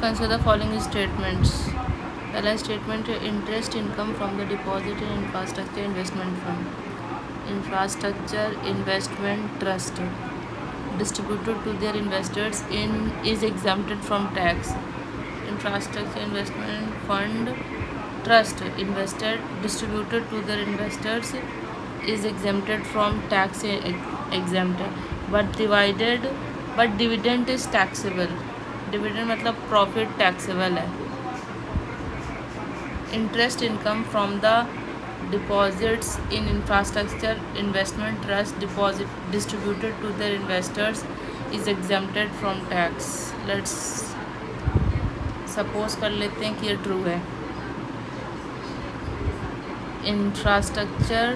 Consider the following statements. पहला statement है interest income from the deposit in infrastructure investment fund. Infrastructure investment trust distributed to their investors in is exempted from tax. Infrastructure investment fund trust invested distributed to their investors is exempted from tax exempted but dividend is taxable. Dividend मतलब profit taxable है. Interest income from the deposits in infrastructure investment trust deposit distributed to their investors is exempted from tax. Let's suppose कर लेते हैं कि ये true है. Infrastructure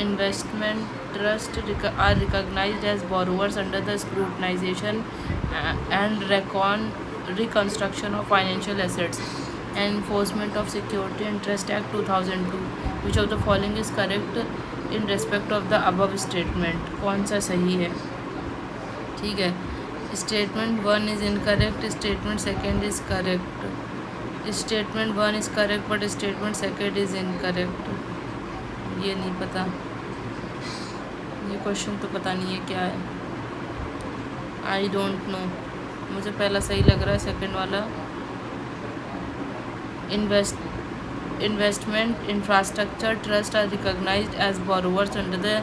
investment trust are recognized as borrowers under the scrutinization and reconstruction of financial assets and enforcement of Security and Trust Act 2002. Which of the following is correct in respect of the above statement? कौन सा सही है? ठीक है. Statement 1 is incorrect. Statement 2 is correct. Statement 1 is correct but statement 2 is incorrect. ये नहीं पता, ये क्वेश्चन तो पता नहीं है क्या है. I don't know. मुझे पहला सही लग रहा है, सेकंड वाला. Investment infrastructure trust are recognized as borrowers under the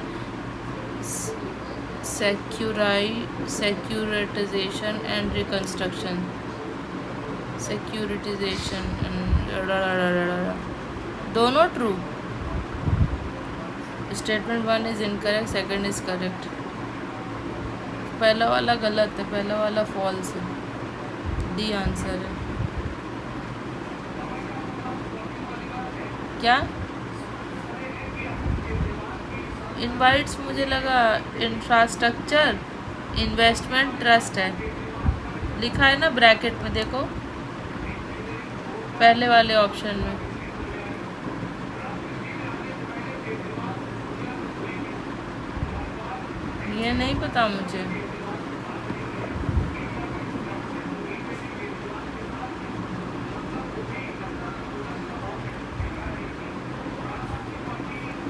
securitization and reconstruction. Securitization दोनों true. Statement 1 is incorrect, second is correct. पहला वाला गलत है, पहला वाला फॉल्स है. डी आंसर है. क्या इनवाइट्स? मुझे लगा इंफ्रास्ट्रक्चर इन्वेस्टमेंट ट्रस्ट है, लिखा है ना ब्रैकेट में, देखो पहले वाले ऑप्शन में. ये नहीं पता मुझे.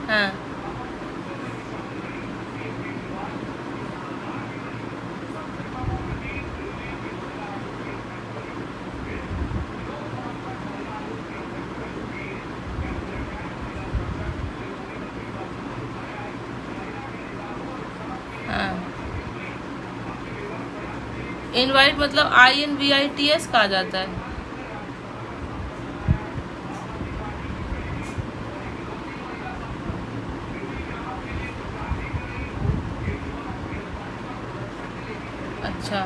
हाँ इनवाइट मतलब INVITS कहा जाता है. अच्छा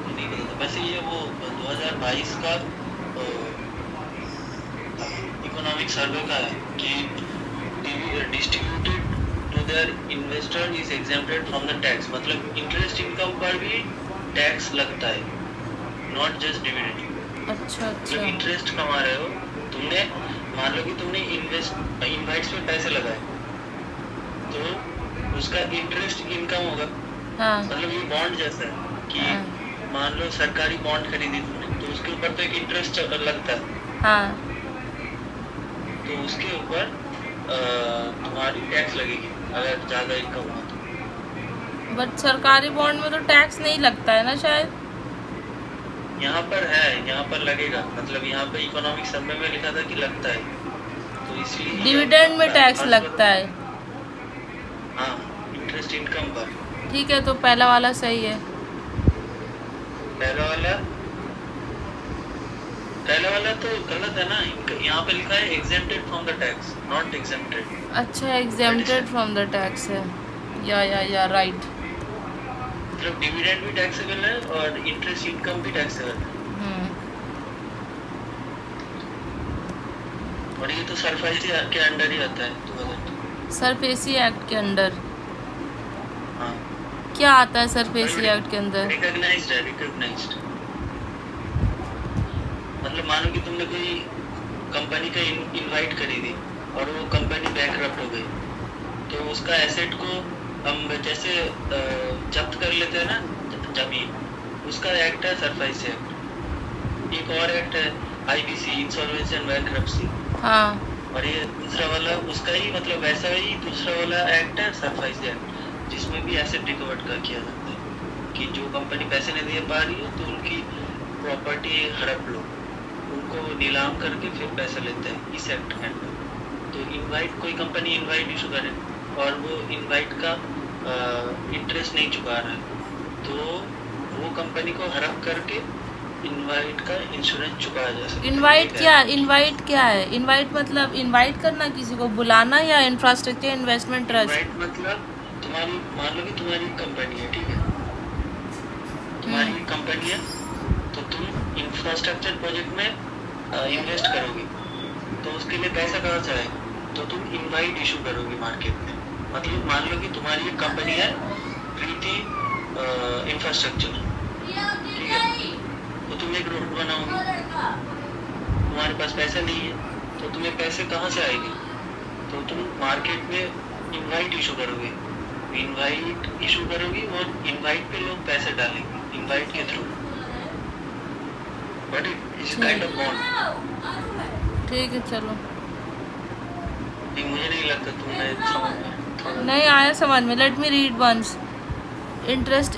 नहीं पता था. वैसे ये वो 2022 का इकोनॉमिक सर्वे का है कि distributed to their investor is exempted from the tax. मतलब इंटरेस्ट इनकम पर भी टैक्स लगता है, नॉट जस्ट डिविडेंड. अच्छा अच्छा. जब इंटरेस्ट कमा रहे हो तुमने, मान लो कि तुमने इनवाइट्स पे पैसे लगाए तो उसका इंटरेस्ट इनकम होगा. हाँ मतलब ये बॉन्ड जैसा है कि हाँ मान लो सरकारी बॉन्ड खरीदी तुमने तो उसके ऊपर तो एक इंटरेस्ट लगता है. हाँ. तो उसके ऊपर तुम्हारी टैक्स लगेगी अगर ज़्यादा इनकम हो तो. बट सरकारी बॉन्ड में तो टैक्स नहीं लगता है ना शायद. यहाँ पर है, यहाँ पर लगेगा. मतलब यहाँ पे इकोनॉमिक सर्वे में लिखा था कि लगता है, तो इसलिए डिविडेंड में टैक्स लगता है. हाँ, इंटरेस्ट इनकम पर. ठीक है, तो पहला वाला सही है. पहला वाला तो गलत है ना. यहाँ पे लिखा है exempted from the tax, not exempted. अच्छा, एग्जेम्प्टेड फ्रॉम द टैक्स है. या राइट. मतलब डिविडेंड भी टैक्सेबल है और इंटरेस्ट इनकम भी टैक्सेबल है. और ये तो सरफेसी के अंडर ही आता है 2002. सरफेसी एक्ट के अंडर. हाँ, क्या आता है सरफेसी एक्ट के अंदर? रिकॉग्नाइज्ड है, रिकॉग्नाइज्ड. मतलब मानो कि तुमने कोई कंपनी का इनवाइट खरीदी और वो कंपनी बैंकरप्ट हो गई, तो उसका एसेट को हम जैसे जब्त कर लेते हैं ना जमीन, उसका एक्ट है सरफाइसी एक्ट। एक और एक्ट है IBC, इंसॉल्वेंसी एंड बैंक्रप्सी। हाँ और ये दूसरा वाला उसका ही मतलब वैसा ही दूसरा वाला एक्ट है सरफाइसी एक्ट, जिसमें भी एसेट रिकवर्ड का किया जाता है कि जो कंपनी पैसे नहीं दे पा रही है तो उनकी प्रॉपर्टी हड़प लो, उनको नीलाम करके फिर पैसे लेते हैं इस एक्ट के अंदर। तो इनवाइट, कोई कंपनी इनवाइट इशू करे और वो इनवाइट का इंटरेस्ट नहीं चुका रहा है तो वो कंपनी को हड़प करके इनवाइट का इंश्योरेंस चुकाया जा सकता है। इनवाइट क्या है? इनवाइट मतलब इनवाइट करना, किसी को बुलाना, या इंफ्रास्ट्रक्चर इन्वेस्टमेंट ट्रस्ट? इनवाइट मतलब तुम्हारी, मान लो कि तुम्हारी कंपनी है, ठीक है, तुम्हारी कंपनी है तो तुम इंफ्रास्ट्रक्चर प्रोजेक्ट में इन्वेस्ट करोगे तो उसके लिए पैसा कहाँ से आएगा? तो तुम इनवाइट इशू करोगे मार्केट में। मतलब मान लो कि तुम्हारी एक कंपनी है प्रीति इंफ्रास्ट्रक्चर, ठीक है, तो तुम एक रोड बनाओगे, तुम्हारे पास पैसा नहीं है तो तुम्हें पैसे कहाँ से आएंगे? तो तुम मार्केट में इनवाइट इशू करोगे, और इनवाइट पे लोग पैसे डालेंगे इनवाइट के through, but it is kind of bond. ठीक है चलो। मुझे नहीं लगता तुम्हें समझ में नहीं आया समझ में। Let me read once. Interest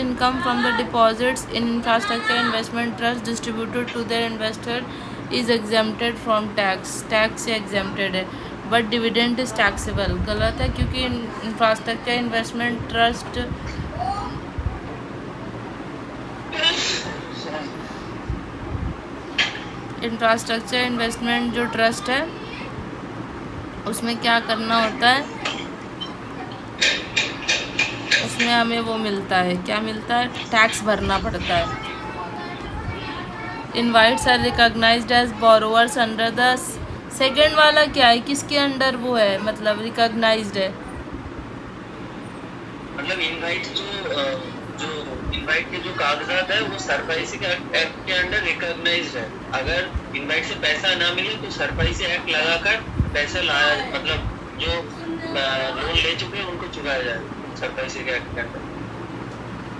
income from the deposits in infrastructure investment trust distributed to their investor is exempted from tax से exempted है, but dividend is taxable। गलत है क्योंकि इंफ्रास्ट्रक्चर इन्वेस्टमेंट ट्रस्ट जो ट्रस्ट है उसमें क्या करना होता है, उसमें हमें वो मिलता है, क्या मिलता है, टैक्स भरना पड़ता है। InvITs are recognised as borrowers under the second वाला क्या है, किसके अंडर वो है, मतलब रिकॉग्नाइज्ड है? मतलब इनवाइट जो इनवाइट के जो कागजात है वो सरफाइसी एक्ट के अंडर रिकॉग्नाइज्ड है। अगर इनवाइट से पैसा ना मिले तो सरफाइसी एक्ट लगाकर पैसा लाया, मतलब जो लोन ले चुके हैं उनको चुकाया जाए सरफाइसी के एक्ट के अंडर,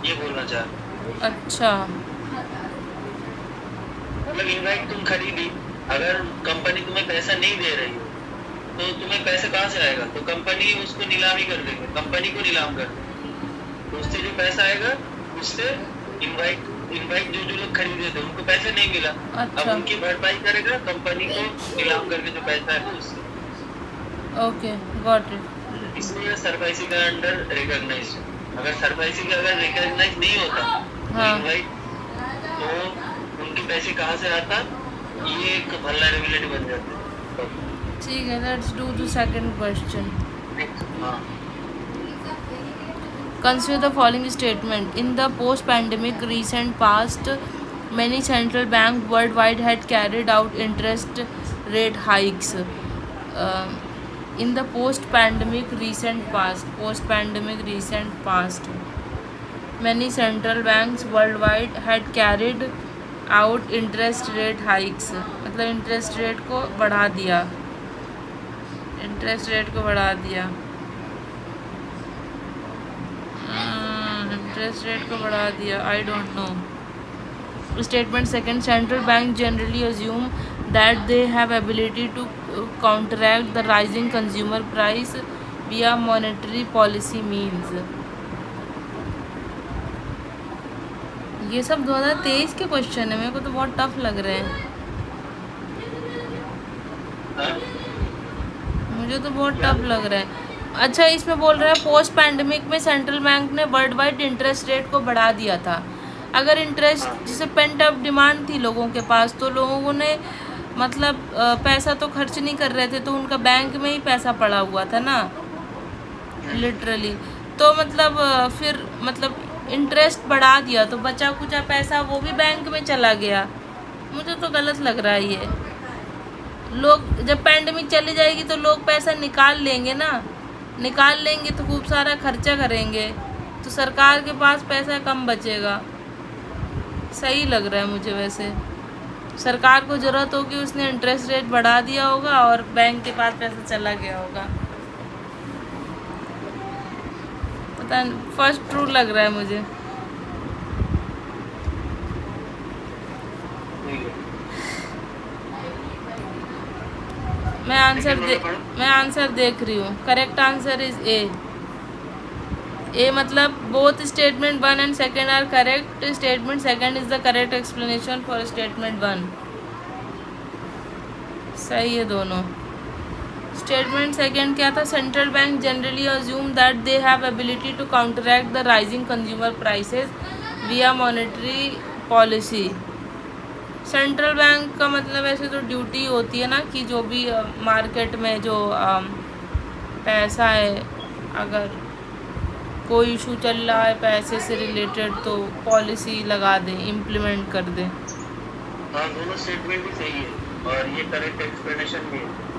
ये बोलना चाह रहा। अच्छा, मतलब इनवाइट तुम खरीदी, अगर कंपनी तुम्हें पैसा नहीं दे रही हो तो तुम्हें पैसा कहाँ से आएगा? तो कंपनी उसको नीलामी कर देगी, कंपनी को नीलाम कर देगी, तो उससे जो पैसा आएगा उससे इनवाइट जो लोग खरीदे थे उनको पैसा नहीं मिला। अच्छा। अब उनकी भरपाई करेगा कंपनी को नीलाम करके जो पैसा है उससे। Okay got it. इसलिए सरफाइसी का अंडर रिकॉग्नाइज, अगर सरफाइसी का अगर रिकॉग्नाइज नहीं होता हाँ। इनवाइट तो उनके पैसे कहाँ से आता, ये एक वल्नरेबिलिटी बन जाती है। ठीक है, let's do the second question. हाँ। Consider the following statement. In the post-pandemic recent past, many central banks worldwide had carried out interest rate hikes. In the post-pandemic recent past, many central banks worldwide had carried out interest rate hikes. मतलब interest rate को बढ़ा दिया, I don't know. Statement second, central bank generally assume that they have ability to counteract the rising consumer price via monetary policy means। ये सब 2023 के question है, मेरे को तो बहुत टफ लग रहे हैं, मुझे तो बहुत टफ लग रहा है। अच्छा, इसमें बोल रहा है पोस्ट पैंडमिक में सेंट्रल बैंक ने वर्ल्ड वाइड इंटरेस्ट रेट को बढ़ा दिया था। अगर इंटरेस्ट जैसे पेंट अप डिमांड थी लोगों के पास, तो लोगों ने मतलब पैसा तो खर्च नहीं कर रहे थे, तो उनका बैंक में ही पैसा पड़ा हुआ था ना लिटरली, तो मतलब फिर मतलब इंटरेस्ट बढ़ा दिया तो बचा कुचा पैसा वो भी बैंक में चला गया। मुझे तो गलत लग रहा है ये। लोग जब पैंडमिक चली जाएगी तो लोग पैसा निकाल लेंगे ना, निकाल लेंगे तो खूब सारा खर्चा करेंगे, तो सरकार के पास पैसा कम बचेगा। सही लग रहा है मुझे। वैसे सरकार को ज़रूरत होगी, उसने इंटरेस्ट रेट बढ़ा दिया होगा और बैंक के पास पैसा चला गया होगा। पता नहीं, फर्स्ट ट्रू लग रहा है मुझे। मैं आंसर देख रही हूँ. करेक्ट आंसर इज ए मतलब both statement 1 and second are correct. Statement second is the correct explanation for statement 1. सही है दोनों. स्टेटमेंट सेकेंड क्या था? Central bank generally assume that they have ability to counteract the rising consumer prices via monetary policy. Central bank का मतलब ऐसे तो duty होती है ना कि जो भी मार्केट में जो पैसा है, अगर कोई इशू चल रहा है पैसे से रिलेटेड तो पॉलिसी लगा दें, इम्प्लीमेंट कर दें. हाँ, दोनों स्टेटमेंट भी सही है और ये करेक्ट एक्सप्लेनेशन भी है.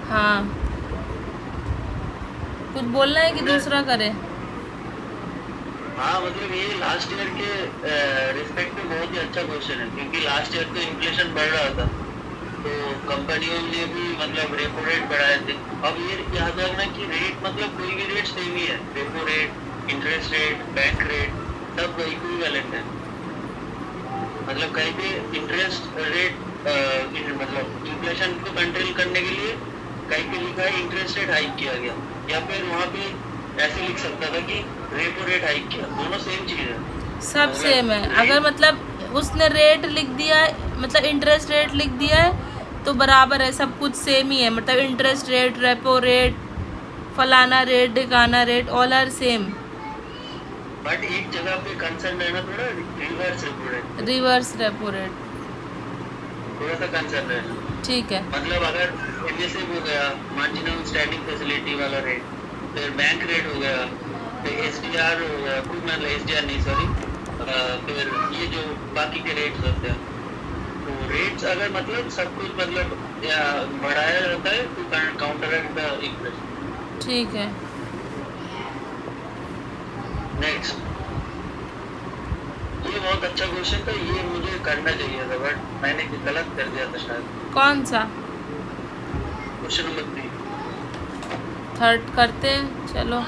हाँ, कुछ बोलना है कि दूसरा करें? हाँ, मतलब ये लास्ट ईयर के रिस्पेक्ट में बहुत ही अच्छा क्वेश्चन है, क्योंकि लास्ट ईयर तो इन्फ्लेशन बढ़ रहा था तो कंपनियों ने भी मतलब रेपो रेट बढ़ाए थे. अब ये याद रखना कि रेट मतलब कोई भी रेट सेम ही है. Repo rate, interest rate, bank rate सब इक्विवेलेंट है. मतलब कहीं पे इंटरेस्ट रेट मतलब इन्फ्लेशन को कंट्रोल करने के लिए कहीं पे लिखा है इंटरेस्ट रेट हाइक किया गया, या फिर वहाँ पे ऐसे लिख सकता था कि रेपो रेट हाइक किया. दोनों सेम चीज है, सब सेम है. अगर मतलब उसने रेट लिख दिया है, मतलब इंटरेस्ट रेट लिख दिया है तो बराबर है, सब कुछ सेम ही है. मतलब इंटरेस्ट रेट, रेपो रेट, फलाना रेट, ढिकाना rate, all are same. But एक जगह पे कंसर्न रहना थोड़ा reverse repo rate. Reverse repo rate थोड़ा सा कंसर्न रहना. ठीक है. मतलब अगर एमएसए हो गया, मार्जिनल स्टैंडिंग फैसिलिटी वाला रेट, फिर बैंक रेट हो गया, फिर एसडीआर हो गया, कुछ मतलब एसडीआर नहीं सॉरी, फिर ये जो बाकी के रेट्स होते हैं, तो रेट्स अगर मतलब सब कुछ मतलब बढ़ाया जाता है टू काउंटरैक्ट द इन्फ्लेशन. ठीक है. नेक्स्ट, ये बहुत अच्छा क्वेश्चन था, ये मुझे करना चाहिए था बट मैंने गलत कर दिया था शायद. कौन सा? Question number 3. थर्ड करते हैं, चलो.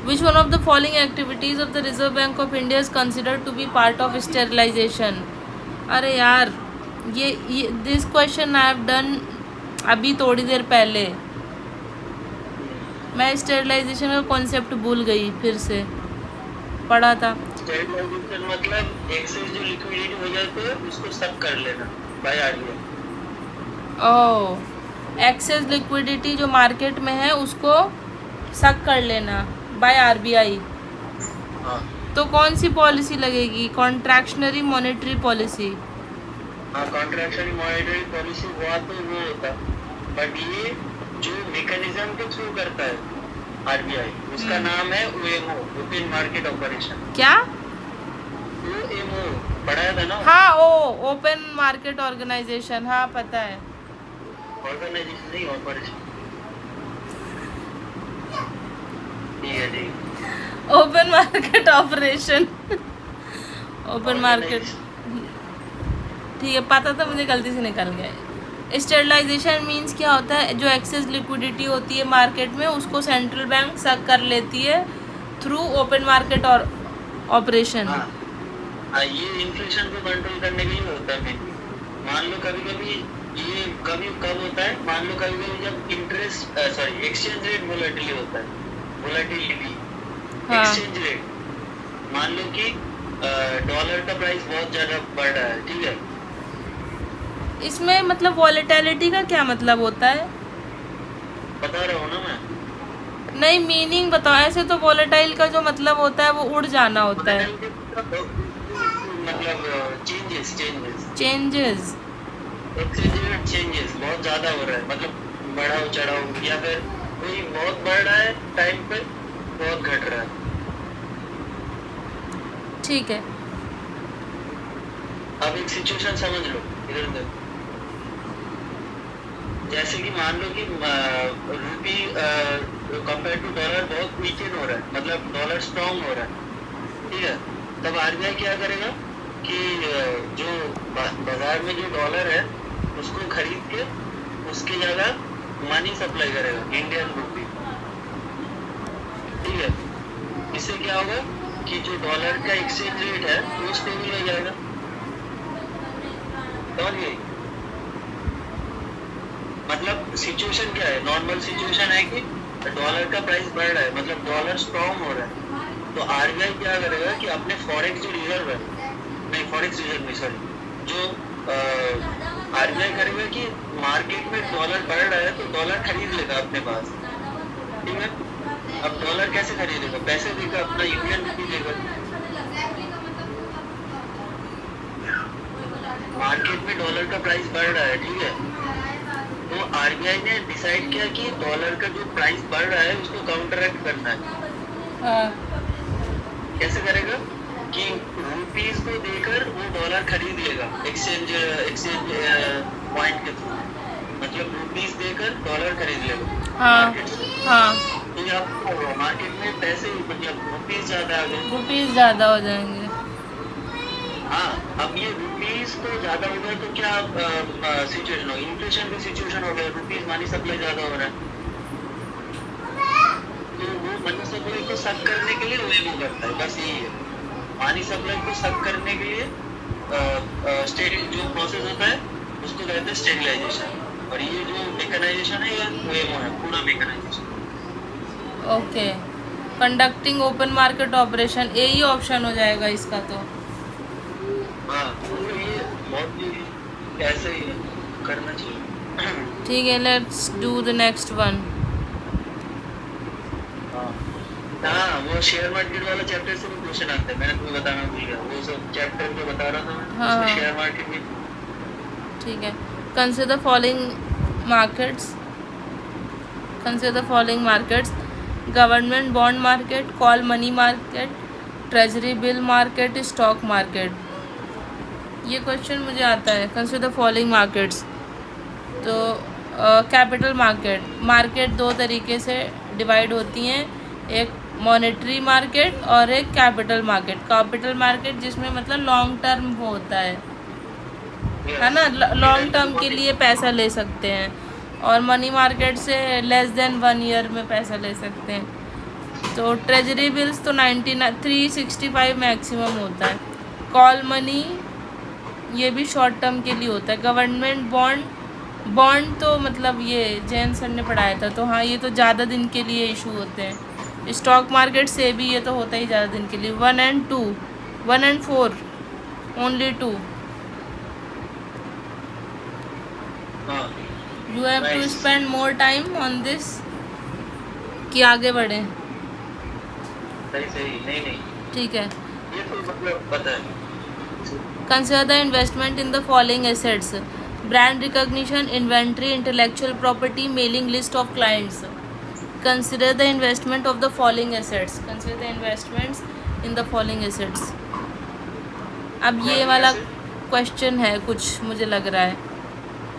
Which one of the following activities of the Reserve Bank of India is considered to be part of sterilization? अरे यार, ये this question I have done अभी थोड़ी देर पहले. मैं स्टेरिलाइजेशन का कॉन्सेप्ट भूल गई, फिर से पढ़ा था. स्टेरिलाइजेशन मतलब एक्सेस जो लिक्विडिटी हो जाती है उसको सक कर लेना by RBI. Oh, access liquidity जो मार्केट में है उसको सक कर लेना बाय आरबीआई. हाँ. तो कौन सी पॉलिसी लगेगी? Contractionary monetary policy. हाँ, कॉन्ट्रैक्शनरी मॉनेटरी पॉलिसी हुआ तो वो होता, बट ये जो मैकेनिज्म के थ्रू करता है आरबीआई उसका नाम है ओएमओ, ओपन मार्केट ऑपरेशन. क्या? ओएमओ पढ़ाया था ना? हाँ, ओपन मार्केट ऑर्गेनाइजेशन. हाँ, पता है. ऑर्गेनाइजेशन नहीं, ऑपरेशन. ठीक है जी. Open market operation. Open market, ठीक है, पता था मुझे, गलती से निकल गया. स्टेरिलाइजेशन मीन्स क्या होता है? जो एक्सेस लिक्विडिटी होती है मार्केट में उसको सेंट्रल बैंक सक कर लेती है थ्रू ओपन मार्केट और ऑपरेशन. हाँ, ये इन्फ्लेशन को कंट्रोल करने के लिए होता है. मान लो कभी कभी ये कब होता है, मान लो कभी कभी जब इंटरेस्ट एक्सचेंज रेट वोलेटिलिटी होता है, वोलेटिलिटी एक्सचेंज रेट. मान लो कि डॉलर का प्राइस बहुत ज्यादा बढ़ रहा है, ठीक है. इसमें मतलब वॉलेटिलिटी का क्या मतलब होता है? बता रहा हूँ ना मैं. नहीं, मीनिंग बताओ. ऐसे तो वॉलेटाइल का जो मतलब होता है वो उड़ जाना होता है. मतलब चेंजेस एक्सचेंज रेट चेंजेस बहुत ज्यादा हो रहा है, मतलब बढ़ाओ चढ़ाओ, या फिर कोई बहुत बढ़ रहा है टाइम पे, बहुत घट रहा है. ठीक है. अब एक सिचुएशन समझ लो इधर उधर. जैसे कि मान लो कि रूपी कंपेयर टू डॉलर बहुत वीकन हो रहा है, मतलब डॉलर स्ट्रांग हो रहा है, ठीक है. तब आरबीआई क्या करेगा कि जो बाजार में जो डॉलर है उसको खरीद के उसकी जगह मनी सप्लाई करेगा, इंडियन रूपी, ठीक है. इससे क्या होगा कि जो डॉलर का एक्सचेंज रेट है वो स्टेबल हो जाएगा. समझ गए? मतलब सिचुएशन क्या है, नॉर्मल सिचुएशन है कि डॉलर का प्राइस बढ़ रहा है, मतलब डॉलर स्ट्रॉन्ग हो रहा है, तो आरबीआई क्या करेगा कि अपने फॉरेक्स जो रिजर्व है, नहीं फॉरेक्स रिजर्व नहीं सॉरी, जो आरबीआई करेगा कि मार्केट में डॉलर बढ़ रहा है तो डॉलर खरीद लेगा अपने पास, ठीक है। अब डॉलर कैसे खरीदेगा, पैसे देगा, अपना यूनियन रुपी देगा। मार्केट में डॉलर का प्राइस बढ़ रहा है, ठीक है, तो आरबीआई ने डिसाइड किया कि डॉलर का जो प्राइस बढ़ रहा है उसको काउंटरएक्ट करना है। हाँ कैसे करेगा कि रुपीस को देकर वो डॉलर खरीद लेगा एक्सचेंज पॉइंट के थ्रू, मतलब रुपीस देकर डॉलर खरीद लेगा हाँ मार्केट से। हाँ, तो ये आपको होगा मार्केट में पैसे मतलब रुपीस ज्यादा आ गए। रुपीज़ ज़्यादा हो जाएंगे। हाँ, अब ये रुपीस तो ज्यादा हो गया तो क्या सिचुएशन हो, इन्फ्लेशन की सिचुएशन हो गया, रुपीस मनी सप्लाई ज्यादा हो रहा है, तो वो मनी सप्लाई को सक करने के लिए वेमो करता है, बस यही है। मनी सप्लाई को सक करने के लिए जो प्रोसेस होता है उसको कहते हैं स्टेबलाइजेशन, और ये जो मेकनाइजेशन है ये वेमो है, पूरा mechanisation. Okay, conducting open market operation, यही ऑप्शन हो जाएगा इसका तो। हाँ, तो ये बहुत ही ऐसे ही करना चाहिए। ठीक है, let's do the next one. हाँ, वो शेयर मार्केट वाला चैप्टर से भी क्वेश्चन आते हैं, मैंने तुम्हें बताना भूल गया, वो सब चैप्टर जो बता रहा था मैं, हाँ। उसमें शेयर मार्केट भी। ठीक है, consider following markets, consider the following markets: government bond market, call money market, treasury bill market, stock market. ये क्वेश्चन मुझे आता है। कंसिडर फॉलोइंग मार्केट्स, तो कैपिटल मार्केट, मार्केट दो तरीके से डिवाइड होती हैं, एक मॉनेटरी मार्केट और एक कैपिटल मार्केट। कैपिटल मार्केट जिसमें मतलब लॉन्ग टर्म होता है ना, लॉन्ग टर्म के लिए पैसा ले सकते हैं, और मनी मार्केट से लेस देन 1 ईयर में पैसा ले सकते हैं। तो ट्रेजरी बिल्स तो 365 मैक्सिमम होता है। कॉल मनी ये भी शॉर्ट टर्म के लिए होता है। गवर्नमेंट बॉन्ड तो मतलब ये जैन सर ने पढ़ाया था, तो हाँ ये तो ज़्यादा दिन के लिए इशू होते हैं। स्टॉक मार्केट से भी ये तो होता ही ज़्यादा दिन के लिए। 1 and 4 only 2। You have to spend more time on this कि आगे बढ़े। सही नहीं ठीक है, ये तो मतलब पता है। Consider the investment in the following assets: brand recognition, inventory, intellectual property, mailing list of clients. Consider the investment of the following assets, consider the investments in the following assets. अब ये वाला क्वेश्चन है कुछ, मुझे लग रहा है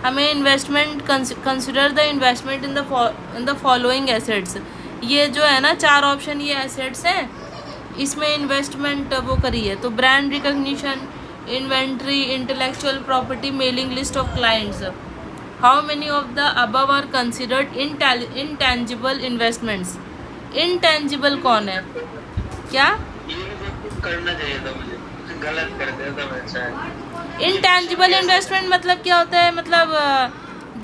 हमें investment, consider the investment in the following assets. ये जो है ना 4 ऑप्शन, ये एसेट्स हैं, इसमें इन्वेस्टमेंट वो करी है। तो brand recognition, inventory, intellectual property, mailing list of clients. How many of the above are considered intangible investments? Intangible कौन है क्या? ये भी करना चाहिए था मुझे, गलत कर दिया था मैं शायद। इंटेंजिबल इन्वेस्टमेंट मतलब क्या होता है? मतलब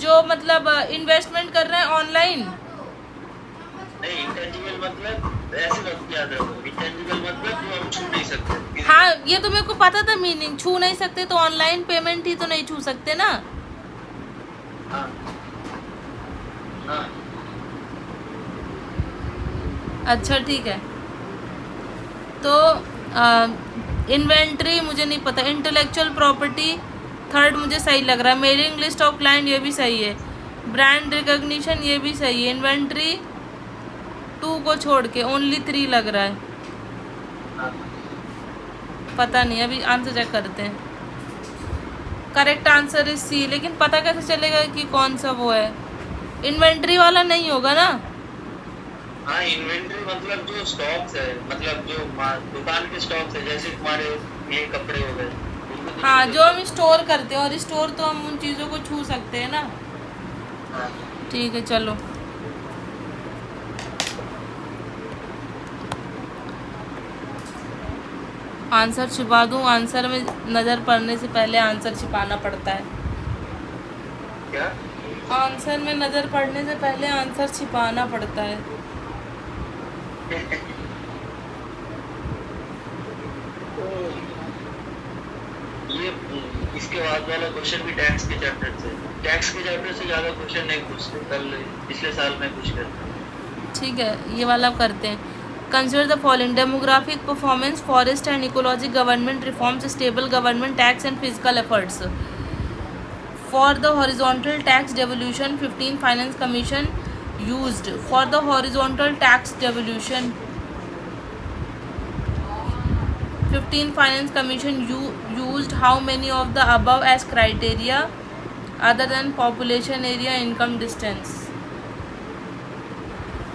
जो मतलब इन्वेस्टमेंट कर रहे हैं ऑनलाइन। नहीं, इंटेंजिबल मतलब ऐसे मत याद रखो, इंटेंजिबल मतलब जो हम छू नहीं सकते। हाँ, ये तो मेरे को पता था मीनिंग, छू नहीं सकते तो ऑनलाइन पेमेंट ही तो नहीं छू सकते ना। हाँ हाँ, अच्छा ठीक है, तो इन्वेंट्री मुझे नहीं पता। इंटेलेक्चुअल प्रॉपर्टी थर्ड मुझे सही लग रहा है। मेलिंग लिस्ट ऑफ क्लाइंट ये भी सही है। ब्रांड रिकॉग्निशन ये भी सही है। इन्वेंट्री 2 को छोड़ के ओनली 3 लग रहा है। पता नहीं, अभी आंसर चेक करते हैं। करेक्ट आंसर इज सी, लेकिन पता कैसे चलेगा कि कौन सा वो है? इन्वेंट्री वाला नहीं होगा ना? हाँ, इन्वेंट्री मतलब जो स्टॉक्स है, मतलब जो दुकान के स्टॉक्स है, जैसे तुम्हारे ये कपड़े हो गए, हाँ, जो हम स्टोर करते हैं, और स्टोर तो हम उन चीज़ों को छू सकते हैं ना। हाँ। ठीक है, चलो आंसर छिपा दूँ? आंसर में नज़र पड़ने से पहले आंसर छिपाना पड़ता है। क्या? आंसर में नज़र पड़ने से पहले आंसर छिपाना पड़ता है। तो ये इसके बाद वाला क्वेश्चन भी टैक्स के चैप्टर से ज़्यादा क्वेश्चन नहीं पूछते, कल पिछले साल में पूछ कर। ठीक है, ये वाला करते हैं। Consider the following: demographic performance, forest and ecology, government reforms, stable government, tax and physical efforts. For the horizontal tax devolution 15 finance commission used for the horizontal tax devolution 15 finance commission used how many of the above as criteria other than population area, income, distance?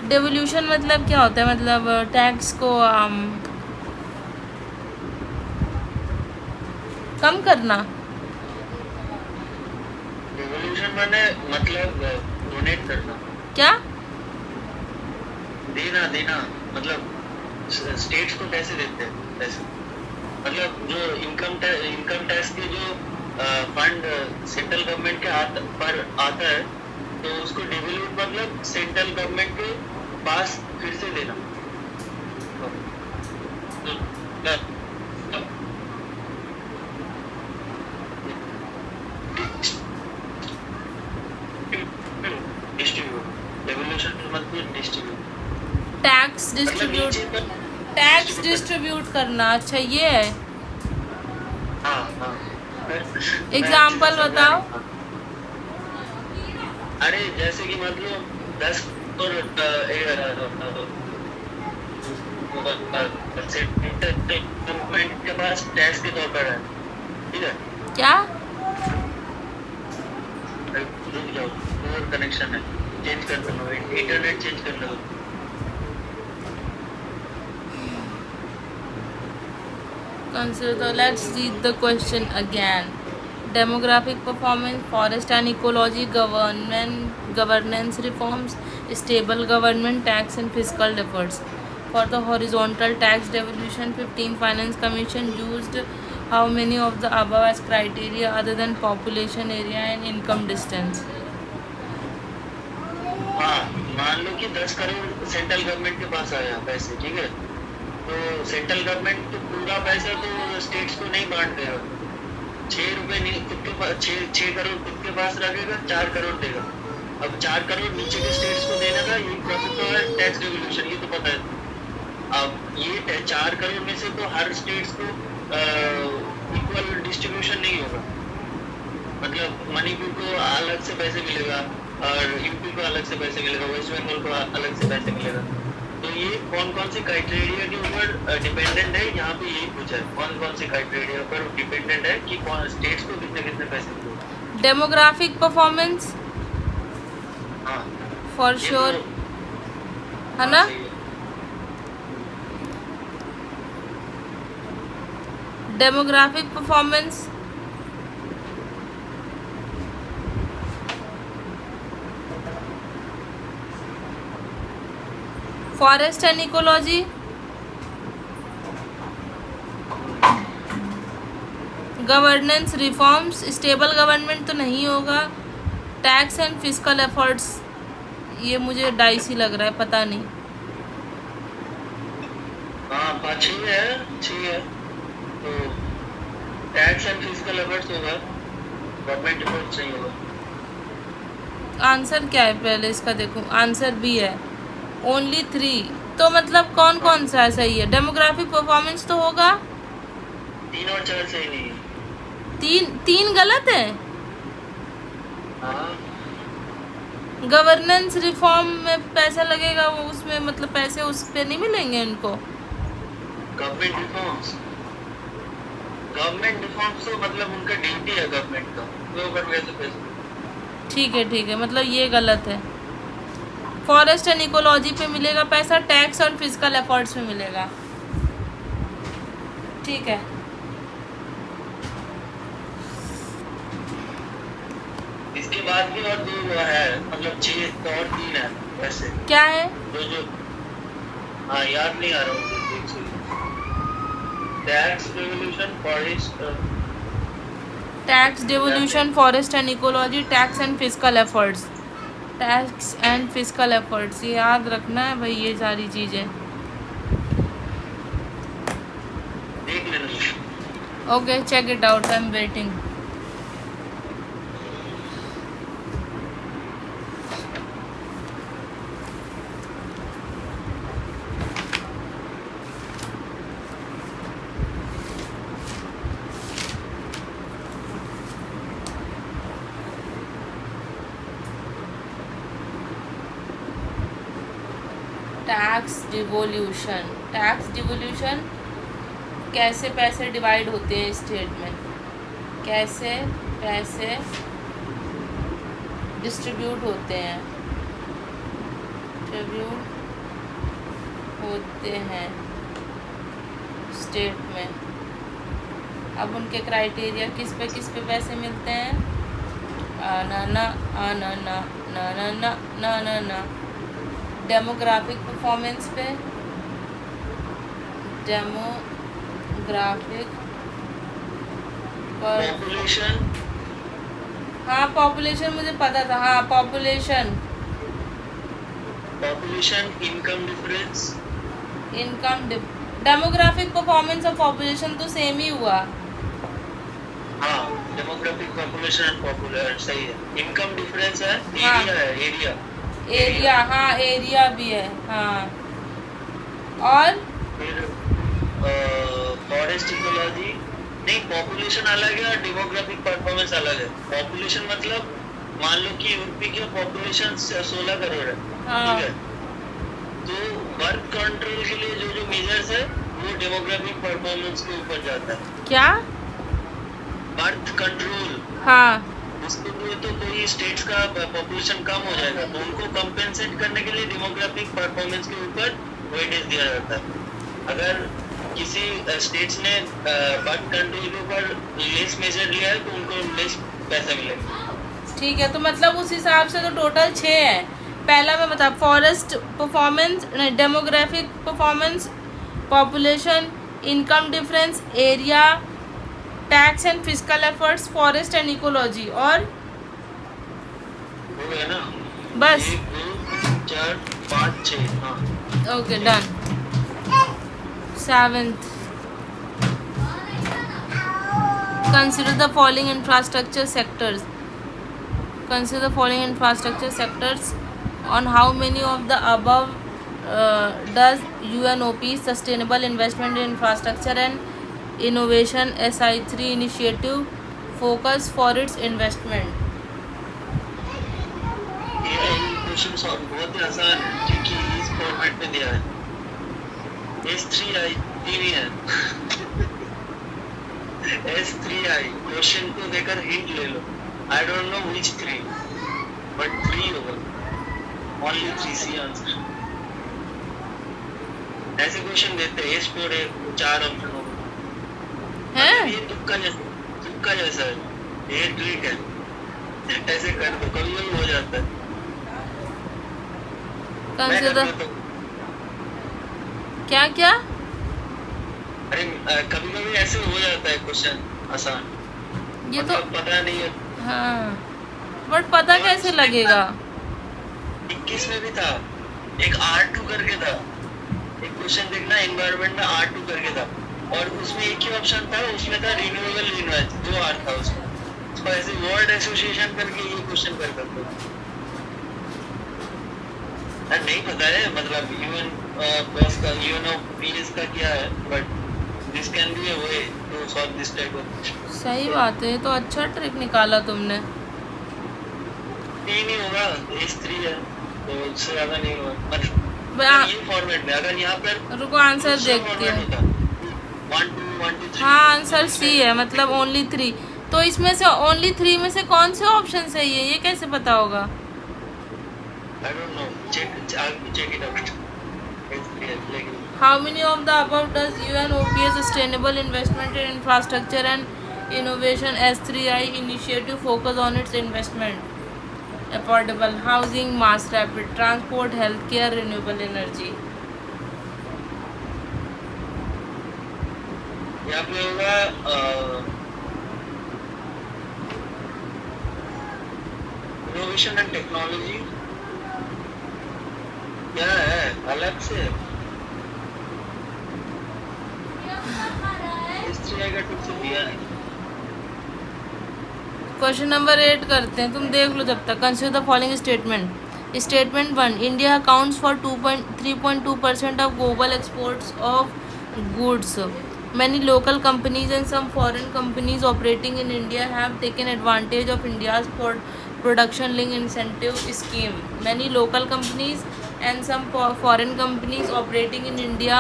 Devolution मतलब क्या होता है? मतलब tax को कम करना। Revolution माने मतलब donate करना, क्या? देना मतलब स्टेट्स को पैसे देते हैं, पैसे मतलब जो इनकम टैक्स के जो फंड सेंट्रल गवर्नमेंट के पर आता है, तो उसको डेवलप मतलब सेंट्रल गवर्नमेंट के पास फिर से देना। डिस्ट्रीब्यूट, रेवोल्यूशन मतलब डिस्ट्रीब्यूट, टैक्स डिस्ट्रीब्यूट करना। अच्छा, ये है। हाँ। एग्जाम्पल बताओ। अरे जैसे कि मतलब 10 गवर्नमेंट के पास टैक्स के तौर पर है, ठीक है? क्या? रुक जाओ, और कनेक्शन है, चेंज कर दो, इंटरनेट चेंज कर दो। Consider. Let's read the question again. Demographic performance, forest and ecology, governance reforms, stable government, tax and fiscal efforts. For the horizontal tax devolution, 15 finance commission used how many of the above as criteria other than population area and income distance? हाँ, मान लो कि 10 crore central government के पास आया पैसे, ठीक है? तो central government तो पूरा पैसा तो स्टेट्स को नहीं बांट देगा। 6 रुपए नहीं खुद के पास, 6 करोड़ खुद के पास रखेगा, 4 करोड़ देगा। अब 4 करोड़ नीचे के स्टेट्स को देने का ये प्रोसेस तो है टैक्स डेवोल्यूशन, ये तो पता है। अब ये 4 करोड़ में से तो हर स्टेट्स को इक्वल डिस्ट्रीब्यूशन नहीं होगा, मतलब मणिपुर को अलग से पैसे मिलेगा और यूपी को अलग से पैसे मिलेगा, वेस्ट बंगाल को अलग से पैसे मिलेगा। तो ये कौन कौन से क्राइटेरिया के ऊपर डिपेंडेंट है, यहाँ पे यही पूछा है, कौन कौन से क्राइटेरिया पर डिपेंडेंट है कि कौन स्टेट्स को कितने कितने पैसे मिलेंगे। डेमोग्राफिक परफॉर्मेंस, हाँ फॉर श्योर, है ना? Demographic performance, forest and ecology, governance reforms, stable government तो नहीं होगा, टैक्स एंड फिजिकल एफर्ट्स, ये मुझे डाइसी लग रहा है, पता नहीं। हाँ, 6 है तो टैक्स एंड फिजिकल एफर्ट्स होगा, गवर्नमेंट एफर्ट्स नहीं होगा। आंसर क्या है पहले इसका देखो, आंसर बी है, ओनली 3। तो मतलब कौन कौन सा सही है? डेमोग्राफिक परफॉर्मेंस तो होगा, 3 और 4 सही नहीं है। तीन गलत है। हाँ, गवर्नेंस रिफॉर्म में पैसा लगेगा, वो उसमें मतलब पैसे उस पे नहीं मिलेंगे इनको। गवर्नमेंट रिफॉर्म्स तो मतलब उनका ड्यूटी है गवर्नमेंट का, वो कर वैसे पैसे। ठीक है, मतलब ये गलत है। फॉरेस्ट एंड इकोलॉजी पे मिलेगा पैसा, टैक्स और फिजिकल एफर्ट्स में मिलेगा। ठीक है, इसके बाद भी और 2 है, मतलब 6 तो और 3 है वैसे। क्या है? जो हाँ याद नहीं आ रहा, tax revolution, forest, tax devolution, forest and ecology, tax and physical efforts. Tax and physical efforts, ये याद रखना है भाई, ये सारी चीज़ें। देख लेना। Okay, check it out, I am waiting. Tax devolution कैसे पैसे डिवाइड होते हैं स्टेट में, कैसे पैसे डिस्ट्रीब्यूट होते हैं स्टेट में। अब उनके क्राइटेरिया किस पे पैसे मिलते हैं, ना डेमोग्राफिक परफॉर्मेंस पे, डेमोग्राफिक पर पॉपुलेशन, हाँ पॉपुलेशन मुझे पता था, हाँ population, income difference, demographic performance और पॉपुलेशन तो सेम ही हुआ। हाँ डेमोग्राफिक पॉपुलेशन एंड पॉपुलर सही है। इनकम डिफरेंस है, हाँ। एरिया है, एरिया, हाँ एरिया भी है, हाँ। और फिर फॉरेस्ट इकोलॉजी, नहीं पॉपुलेशन अलग है और डेमोग्राफिक परफॉर्मेंस अलग है। पॉपुलेशन मतलब मान लो कि यूपी की पॉपुलेशन 16 करोड़ है, हाँ। ठीक है, तो बर्थ कंट्रोल के लिए जो मेजर्स है वो डेमोग्राफिक परफॉर्मेंस के ऊपर जाता है। क्या? बर्थ कंट्रोल, हाँ उसके लिए तो कोई स्टेट्स का पॉपुलेशन कम हो जाएगा, तो उनको कंपेंसेट करने के लिए डेमोग्राफिक परफॉर्मेंस के ऊपर वेटेज दिया जाता है। अगर किसी स्टेट्स ने बर्थ कंट्रोल के ऊपर लेस मेजर लिया है तो उनको लेस पैसा मिलेगा। ठीक है, तो मतलब उस हिसाब से तो टोटल 6 है। पहला मैं बता, forest performance, demographic performance, population, income difference, area, tax and physical efforts, forest and ecology, और हो गया ना? बस 1 2 4 5 6, हाँ okay done. 7th, consider the following infrastructure sectors. Consider the following infrastructure sectors. On how many of the above does UNOP Sustainable Investment in Infrastructure and Innovation SI3 initiative focus for its investment? ये question solve बहुत ही आसान है क्योंकि इस format में दिया है। S3I तीन ही है। S3I क्वेश्चन को देकर हिंट ले लो। I don't know which 3, but 3 होगा। Only 3C answer. ऐसे क्वेश्चन देते हैं S4 है, 4 ऑप्शन होगा। हैं? ये तुक्का जैसा है, ये ट्रिक है। ऐसे कर दो, कभी कभी हो जाता है। मैं कर Consider देता हूँ। क्या क्या? अरे कभी कभी ऐसे हो जाता है क्वेश्चन आसान, ये तो मतलब पता नहीं है। हाँ, बट पता कैसे लगेगा? 21 में भी था, एक R2 करके था, एक क्वेश्चन देखना, एनवायरनमेंट में R2 करके था, और उसमें एक ही ऑप्शन था, उसमें था रिन्यूएबल इन्वेस्ट, 2 R था उसमें। तो ऐसे वर्ड एसोसिएशन करके ये क्वेश्चन कर सकते हो। नहीं पता है, मतलब यूएन प्लस का यूएनओपीएस का क्या है, but this can be a way to solve this type of question. सही बात है, ये तो अच्छा ट्रिक निकाला तुमने। नहीं होगा, S3 है तो उससे ज्यादा नहीं होगा, मतलब बा- ये फॉर्मेट में। अगर यहाँ पर रुको आंसर देखते हैं। 1 2 1 2 3, हाँ आंसर सी है, मतलब ओनली 3। तो इसमें से ओनली 3 में से कौन से ऑप्शन सही है, ये कैसे पता होगा? I don't know, check it out। S3 है, लेकिन How many of the above does UNOPA Sustainable Investment in Infrastructure and Innovation S3I initiative focus on its investment? Affordable housing, mass rapid transport, healthcare, renewable energy. यहाँ पे होगा innovation and technology क्या है अलग से? History का टुक से दिया है। क्वेश्चन नंबर 8 करते हैं, तुम देख लो जब तक। Consider the following statement. Statement 1, India accounts for 3.2% of global exports of goods. Many local companies and some foreign companies operating in India have taken advantage of India's production linked incentive scheme. Many local companies and some foreign companies operating in India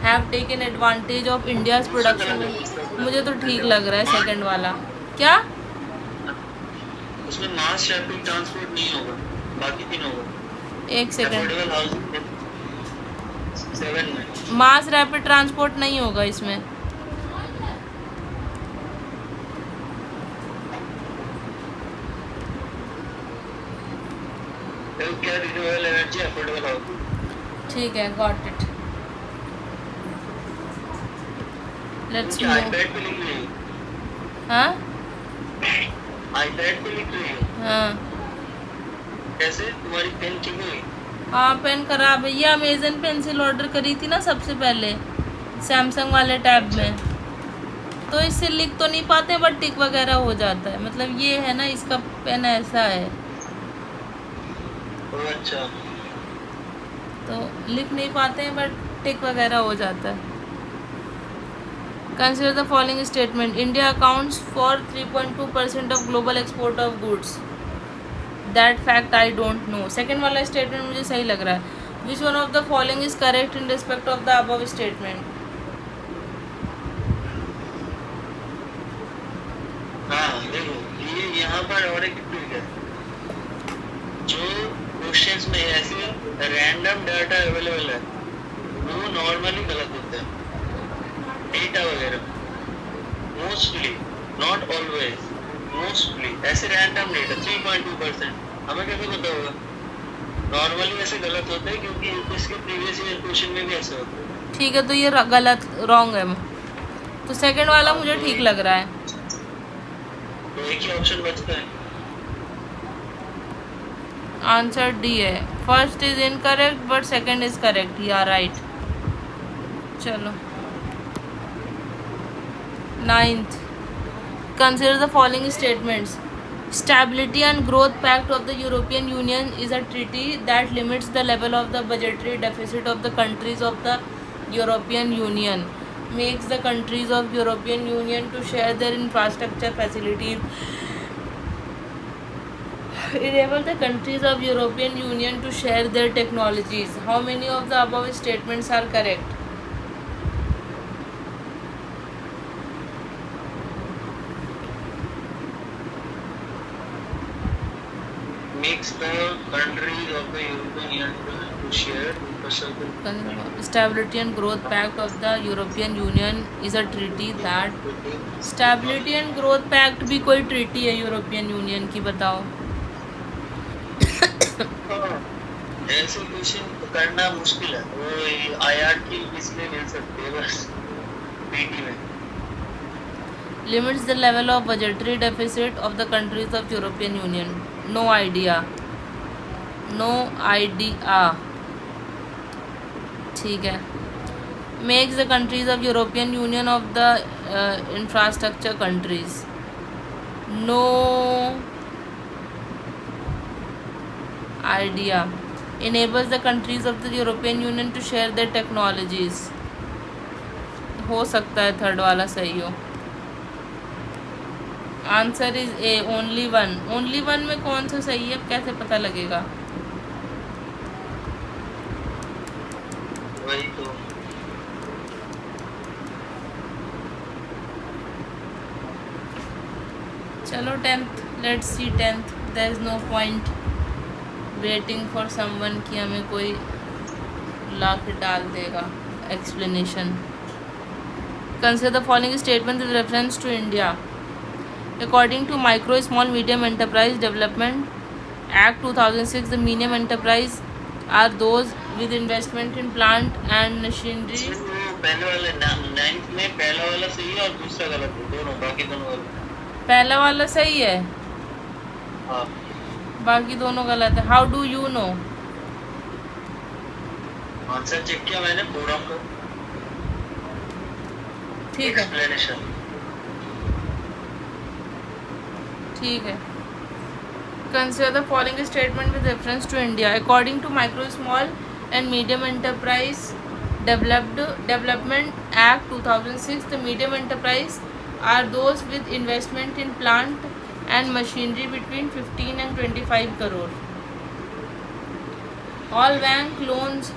have taken advantage of India's production linked. मुझे तो ठीक लग रहा है second वाला। क्या? उसमें mass rapid transport नहीं होगा, बाकी तीन होगा। एक सेकंड, अफोर्डेबल हाउसिंग 7 में मास रैपिड ट्रांसपोर्ट नहीं होगा इसमें। Health care, renewable energy, affordable housing. ठीक है, गॉट इट। लेट्स क्या मूव। आईपैड पे लिख रही हो? हाँ आईपैड पे लिख रही हो? हाँ कैसे? तुम्हारी पेन ठीक हुई? हाँ, पेन खराब है। ये अमेजन पेंसिल ऑर्डर करी थी ना सबसे पहले सैमसंग वाले टैब में, तो इससे लिख तो नहीं पाते बट टिक वगैरह हो जाता है। मतलब ये है ना, इसका पेन ऐसा है अच्छा, तो लिख नहीं पाते हैं बट टिक वगैरह हो जाता है। Consider the following statement. India accounts for 3.2% of global export of goods. That fact I don't know. Second वाला स्टेटमेंट मुझे सही लग रहा है। Which one of the following is correct in respect of the above statement. हाँ देखो, ये यहाँ पर और एक ट्रिक है। जो क्वेश्चंस में ऐसे रैंडम डाटा अवेलेबल है वो नॉर्मली गलत होते हैं। डेटा वगैरह मोस्टली, नॉट ऑलवेज, मोस्टली ऐसे रैंडम डेटा 3.2%, हमें कैसे पता होगा? नॉर्मली ऐसे गलत होते हैं क्योंकि इसके प्रीवियस ईयर क्वेश्चन में भी ऐसे होते हैं। ठीक है, तो ये गलत रॉन्ग है, तो सेकंड वाला मुझे ठीक लग रहा है। तो एक ही ऑप्शन बचता है। आंसर डी है। First is incorrect but second is correct. या राइट। चलो 9th, consider the following statements. Stability and Growth Pact of the European Union is a treaty that limits the level of the budgetary deficit of the countries of the European Union, makes the countries of European Union to share their infrastructure facilities, enable the countries of European Union to share their technologies. How many of the above statements are correct? Makes the countries of the European Union to share infrastructure. Stability and Growth Pact of the European Union is a treaty that Stability and Growth Pact भी कोई treaty है European union की, बताओ। ऐसे question करना मुश्किल है, वो आईआरटी इसमें मिल सकती है बस पीटी में। Limits the level of budgetary deficit of the countries of European Union. No idea. No idea. ठीक है। Makes the countries of European Union of the infrastructure countries. No idea. Enables the countries of the European Union to share their technologies. हो सकता है third वाला सही हो। Answer is A, only one. Only one में कौन सा सही है, कैसे पता लगेगा? वही तो। चलो 10th, let's see 10th। There is no point waiting for someone कि हमें कोई ला के डाल देगा explanation. Consider the following statement with reference to India. According to Micro, Small, Medium Enterprise Development Act 2006, the medium enterprise are those with investment in plant and machinery. पहले वाले 9th में पहला वाला सही है और दूसरा गलत है, दोनों, बाकी दोनों गलत। पहला वाला सही है, हाँ। बाकी दोनों गलत है। How do you know? Answer check किया मैंने पूरा का ठीक है, एक्सप्लेनेशन। ठीक है। Consider the following statement with reference to India. According to Micro, Small and Medium Enterprise Development Act 2006, the medium enterprise are those with investment in plant and machinery between 15 and 25 crore. All bank loans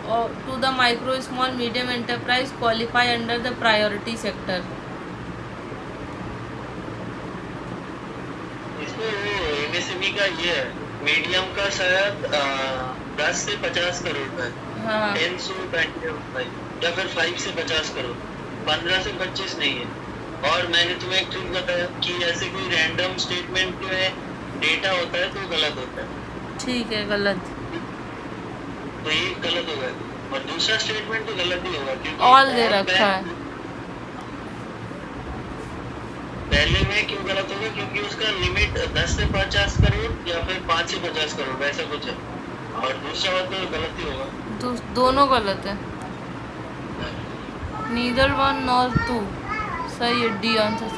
to the micro, small, medium enterprise qualify under the priority sector. इसमें वो MSME का ये है, medium का शायद 10 से 50 करोड़ का है। हाँ 10 से 25 या फिर 5 से 50 करोड़, 15 से 25 नहीं है। और मैंने तुम्हें एक ट्रिक बताया कि ऐसे कोई रैंडम स्टेटमेंट में डेटा होता है तो गलत होता है। ठीक है, गलत। तो ये गलत होगा और दूसरा स्टेटमेंट तो गलत ही होगा क्योंकि ऑल दे रखा है। पहले में क्यों गलत होगा क्योंकि उसका लिमिट 10 से 50 करोड़ या फिर 5 से 50 करोड़ वैसा कुछ है, और दूसरा बात तो गलत ही होगा। दोनों गलत है। Neither one nor two. सही है, डी आंसर।